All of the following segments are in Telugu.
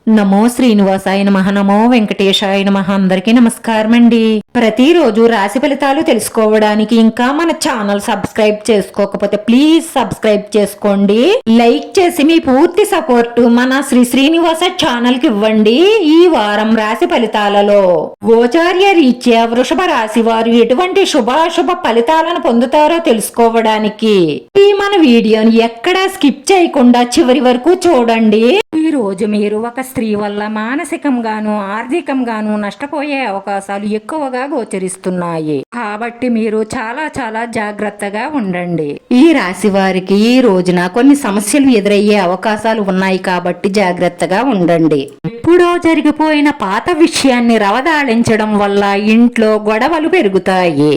నమో శ్రీనివాసాయ నమః, నమో వెంకటేశాయ నమః. అందరికీ నమస్కారం అండి. ప్రతిరోజు రాశి ఫలితాలు తెలుసుకోవడానికి ఇంకా మన ఛానల్ సబ్స్క్రైబ్ చేసుకోకపోతే ప్లీజ్ సబ్స్క్రైబ్ చేసుకోండి. లైక్ చేసి మీ పూర్తి సపోర్ట్ మన శ్రీనివాస ఛానల్ కి ఇవ్వండి. ఈ వారం రాశి ఫలితాలలో గోచార్య రీత్యా వృషభ రాశి వారు ఎటువంటి శుభాశుభ ఫలితాలను పొందుతారో తెలుసుకోవడానికి ఈ మన వీడియోని ఎక్కడా స్కిప్ చేయకుండా చివరి వరకు చూడండి. ఈ రోజు మీరు ఒక స్త్రీ వల్ల మానసికంగాను ఆర్థికంగాను నష్టపోయే అవకాశాలు ఎక్కువగా గోచరిస్తున్నాయి. కాబట్టి మీరు చాలా చాలా జాగ్రత్తగా ఉండండి. ఈ రాశి వారికి ఈ రోజున కొన్ని సమస్యలు ఎదురయ్యే అవకాశాలు ఉన్నాయి కాబట్టి జాగ్రత్తగా ఉండండి. ఎప్పుడో జరిగిపోయిన పాత విషయాన్ని రవదాళించడం వల్ల ఇంట్లో గొడవలు పెరుగుతాయి.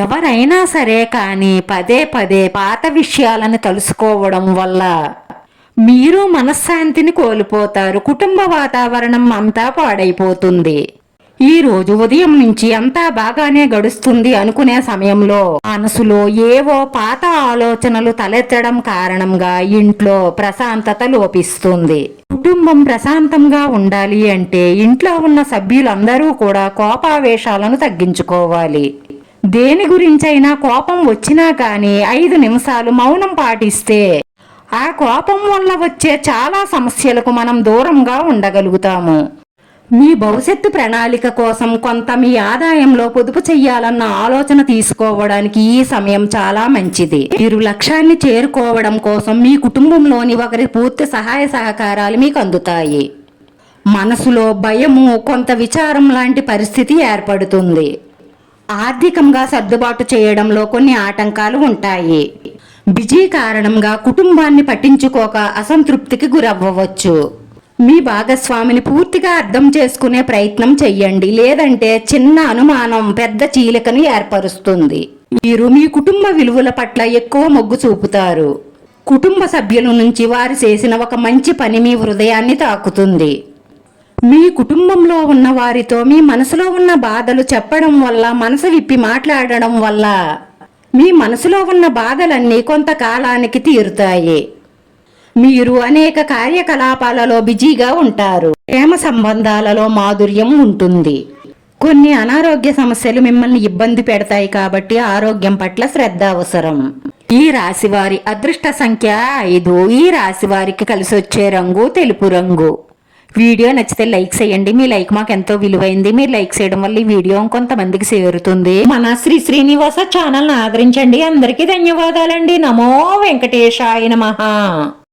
ఎవరైనా సరే కానీ పదే పదే పాత విషయాలను తెలుసుకోవడం వల్ల మీరు మనశ్శాంతిని కోల్పోతారు. కుటుంబ వాతావరణం అంతా పాడైపోతుంది. ఈ రోజు ఉదయం నుంచి అంతా బాగానే గడుస్తుంది అనుకునే సమయంలో మనసులో ఏవో పాత ఆలోచనలు తలెత్తడం కారణంగా ఇంట్లో ప్రశాంతత లోపిస్తుంది. కుటుంబం ప్రశాంతంగా ఉండాలి అంటే ఇంట్లో ఉన్న సభ్యులందరూ కూడా కోపావేశాలను తగ్గించుకోవాలి. దేని గురించైనా కోపం వచ్చినా కానీ 5 నిమిషాలు మౌనం పాటిస్తే ఆ కోపం వల్ల వచ్చే చాలా సమస్యలకు మనం దూరంగా ఉండగలుగుతాము. మీ భవిష్యత్తు ప్రణాళిక కోసం కొంత మీ ఆదాయంలో పొదుపు చెయ్యాలన్న ఆలోచన తీసుకోవడానికి ఈ సమయం చాలా మంచిది. మీరు లక్ష్యాన్ని చేరుకోవడం కోసం మీ కుటుంబంలోని ఒకరి పూర్తి సహాయ సహకారాలు మీకు అందుతాయి. మనసులో భయము, కొంత విచారం లాంటి పరిస్థితి ఏర్పడుతుంది. ఆర్థికంగా సర్దుబాటు చేయడంలో కొన్ని ఆటంకాలు ఉంటాయి. బిజీ కారణంగా కుటుంబాన్ని పట్టించుకోక అసంతృప్తికి గురవ్వవచ్చు. మీ భాగస్వామిని పూర్తిగా అర్థం చేసుకునే ప్రయత్నం చెయ్యండి, లేదంటే చిన్న అనుమానం పెద్ద చీలికను ఏర్పరుస్తుంది. మీరు మీ కుటుంబ విలువల పట్ల ఎక్కువ మొగ్గు చూపుతారు. కుటుంబ సభ్యుల నుంచి వారు చేసిన ఒక మంచి పని మీ హృదయాన్ని తాకుతుంది. మీ కుటుంబంలో ఉన్న వారితో మీ మనసులో ఉన్న బాధలు చెప్పడం వల్ల, మనసు విప్పి మాట్లాడడం వల్ల మీ మనసులో ఉన్న బాధలన్నీ కొంతకాలానికి తీరుతాయి. మీరు అనేక కార్యకలాపాలలో బిజీగా ఉంటారు. ప్రేమ సంబంధాలలో మాధుర్యం ఉంటుంది. కొన్ని అనారోగ్య సమస్యలు మిమ్మల్ని ఇబ్బంది పెడతాయి కాబట్టి ఆరోగ్యం పట్ల శ్రద్ధ అవసరం. ఈ రాశి వారి అదృష్ట సంఖ్య 5. ఈ రాశి వారికి కలిసి వచ్చే రంగు తెలుపు రంగు. వీడియో నచ్చితే లైక్ చేయండి. మీ లైక్ మాకు ఎంతో విలువైంది. మీరు లైక్ చేయడం వల్ల ఈ వీడియో కొంతమందికి చేరుతుంది. మన శ్రీనివాస ఛానల్ ఆదరించండి. అందరికీ ధన్యవాదాలండి. నమో వెంకటేశాయ నమః.